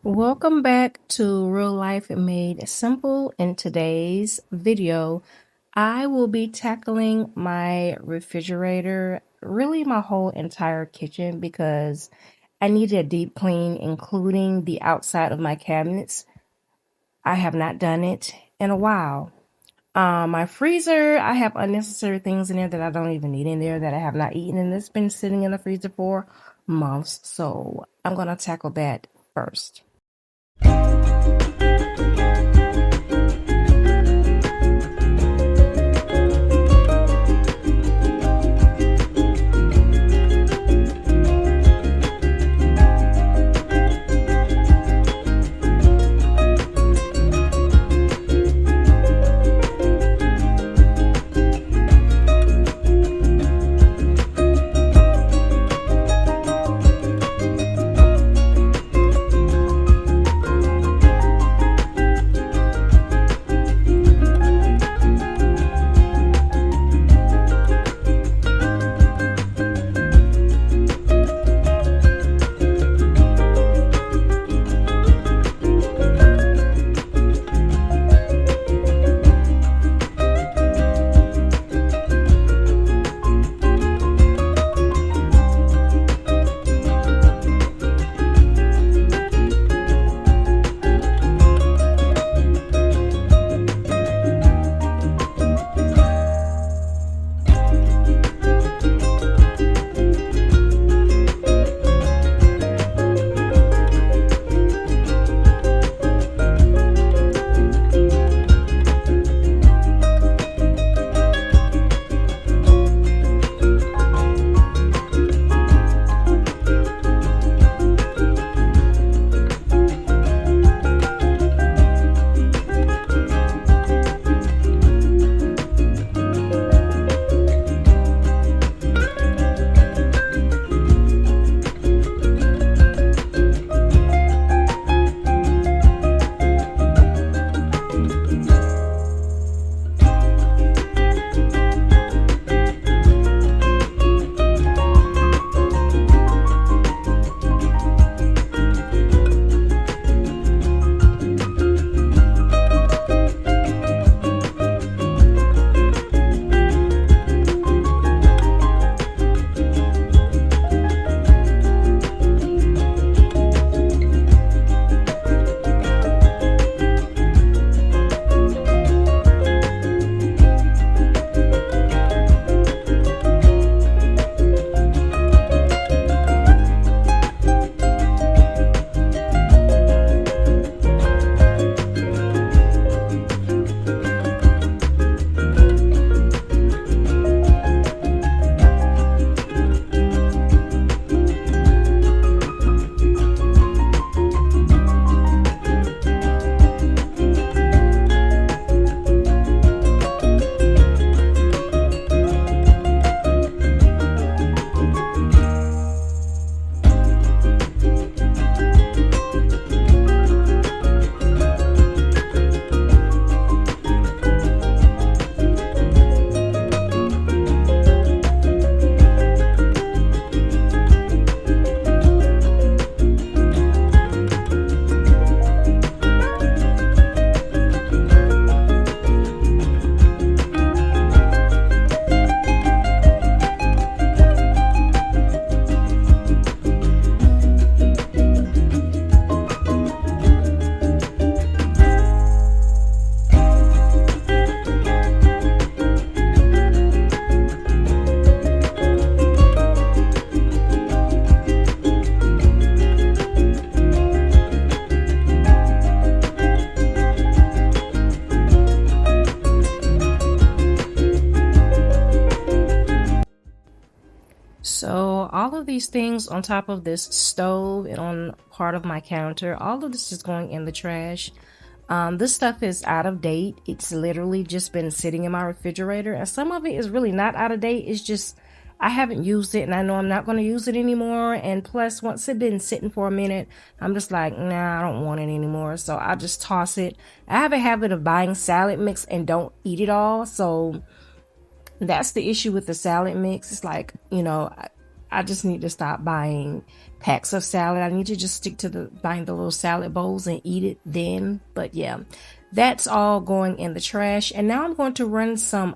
Welcome back to Real Life Made Simple. In today's video, I will be tackling my refrigerator, really my whole entire kitchen, because I need a deep clean, including the outside of my cabinets. I have not done it in a while. My freezer, I have unnecessary things in there that I don't even need in there that I have not eaten, and it's been sitting in the freezer for months. So I'm going to tackle that first. So all of these things on top of this stove and on part of my counter, all of this is going in the trash. This stuff is out of date. It's literally just been sitting in my refrigerator, and some of it is really not out of date. It's just I haven't used it, and I know I'm not going to use it anymore. And plus, once it's been sitting for a minute, I'm just like, nah, I don't want it anymore. So I just toss it. I have a habit of buying salad mix and don't eat it all. So that's the issue with the salad mix. It's like, I just need to stop buying packs of salad. I need to just stick to the buying the little salad bowls and eat it then. But yeah, that's all going in the trash. And now I'm going to run some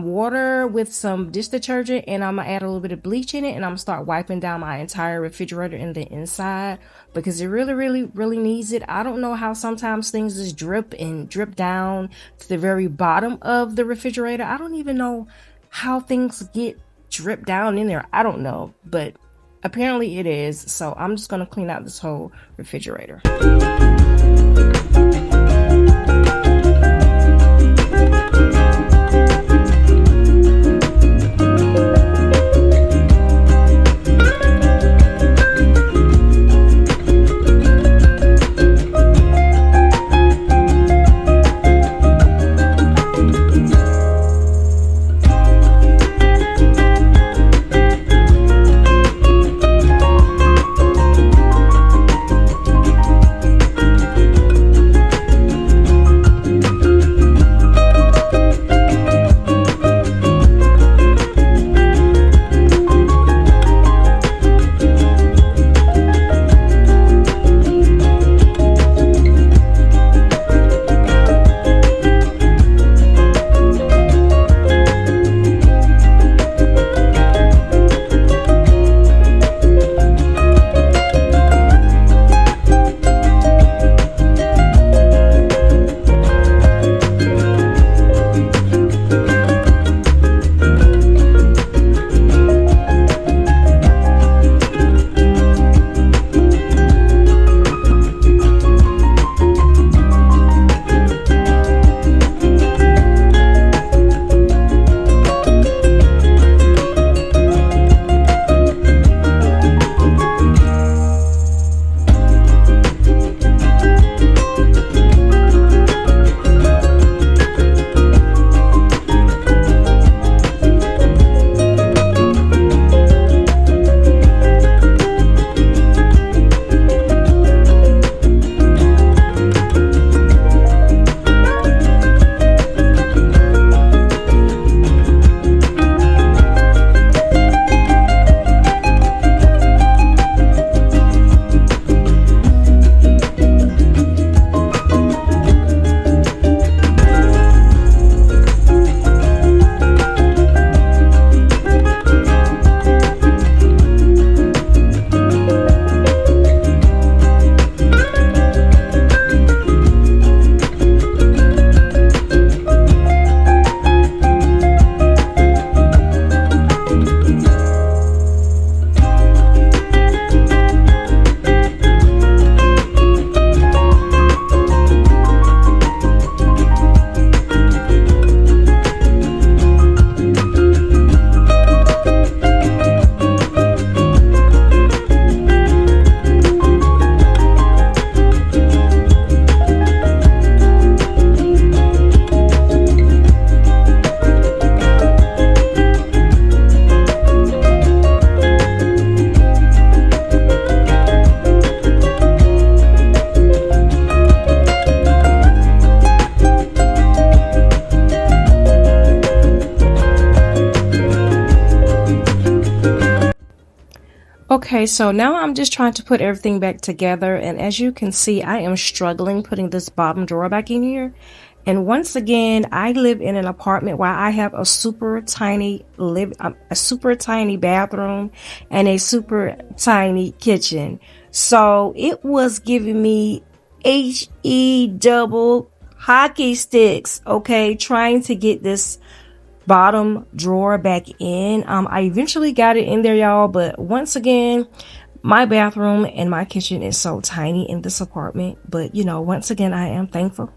water with some dish detergent, and I'm gonna add a little bit of bleach in it, and I'm gonna start wiping down my entire refrigerator in the inside because it really needs it. I don't know how sometimes things just drip and drip down to the very bottom of the refrigerator. I don't even know how things get drip down in there. I don't know, but apparently it is. So I'm just gonna clean out this whole refrigerator. Okay, so now I'm just trying to put everything back together, and as you can see, I am struggling putting this bottom drawer back in here. And once again, I live in an apartment where I have a super tiny bathroom and a super tiny kitchen. So it was giving me HE double hockey sticks, okay, trying to get this bottom drawer back in. I eventually got it in there, y'all, but once again, my bathroom and my kitchen is so tiny in this apartment. But you know, once again, I am thankful.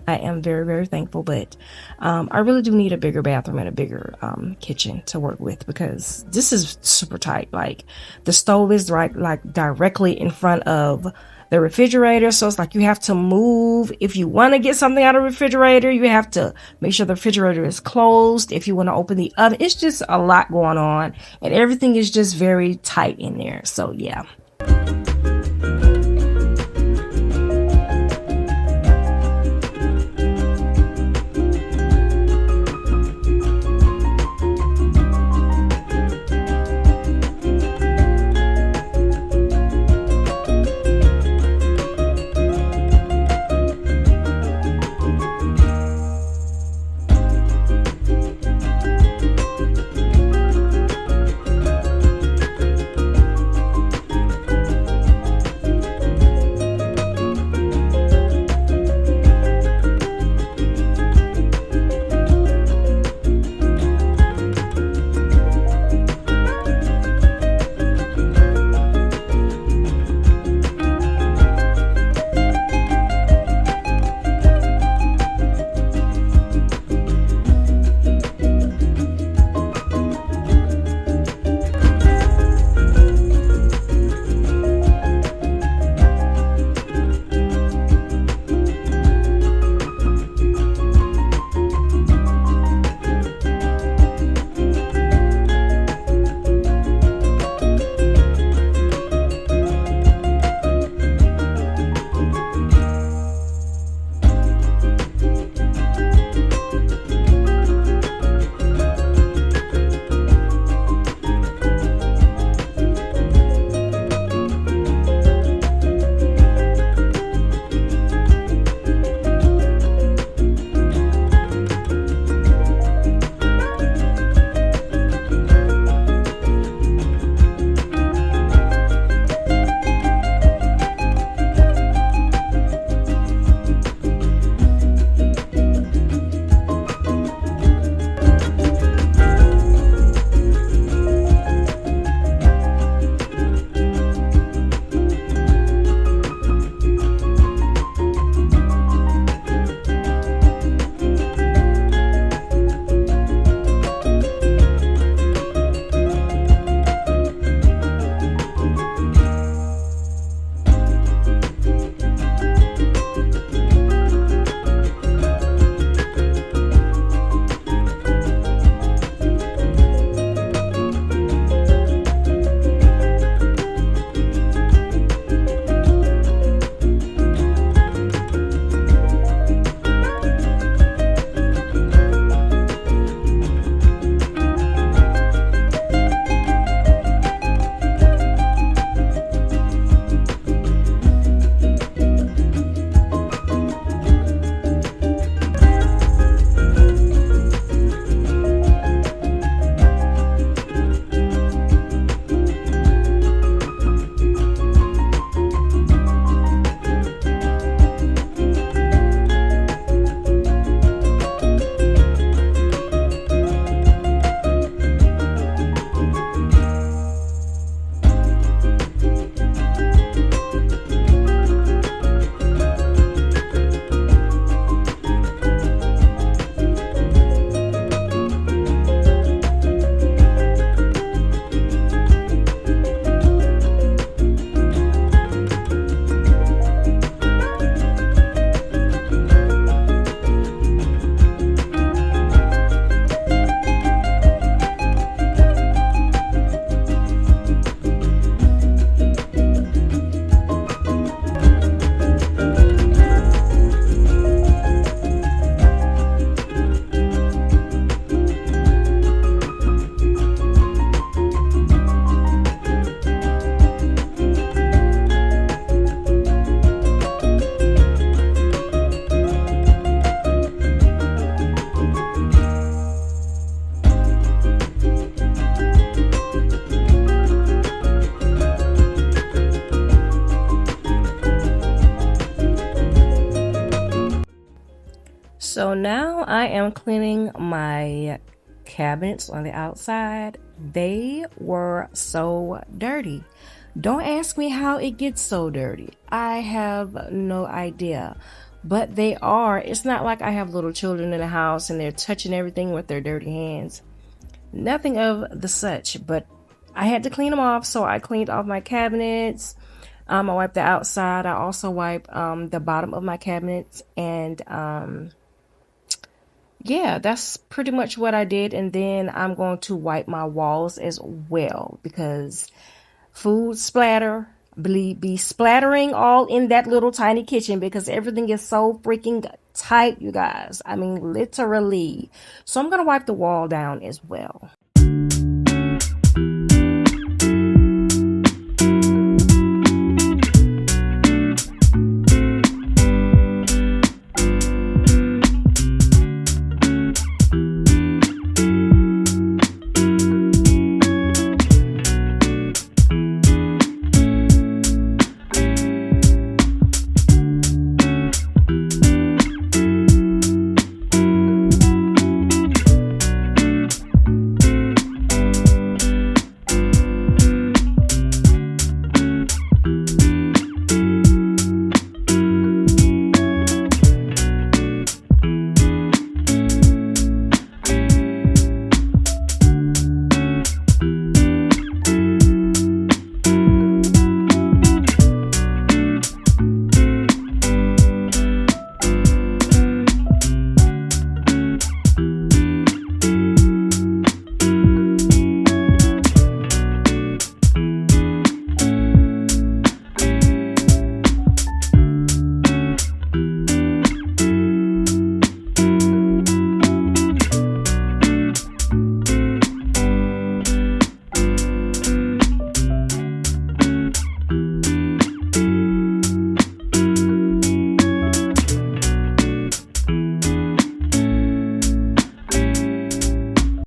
I am very thankful, but I really do need a bigger bathroom and a bigger kitchen to work with, because this is super tight. Like, the stove is like directly in front of the refrigerator, so it's like you have to move. If you want to get something out of the refrigerator, you have to make sure the refrigerator is closed. If you want to open the oven, it's just a lot going on, and everything is just very tight in there. So yeah. So now I am cleaning my cabinets on the outside. They were so dirty. Don't ask me how it gets so dirty. I have no idea. But they are. It's not like I have little children in the house and they're touching everything with their dirty hands. Nothing of the such, but I had to clean them off, so I cleaned off my cabinets. I wiped the outside. I also wiped the bottom of my cabinets, and yeah, that's pretty much what I did. And then I'm going to wipe my walls as well because food splatter be splattering all in that little tiny kitchen because everything is so freaking tight, you guys. I mean, literally. So I'm going to wipe the wall down as well.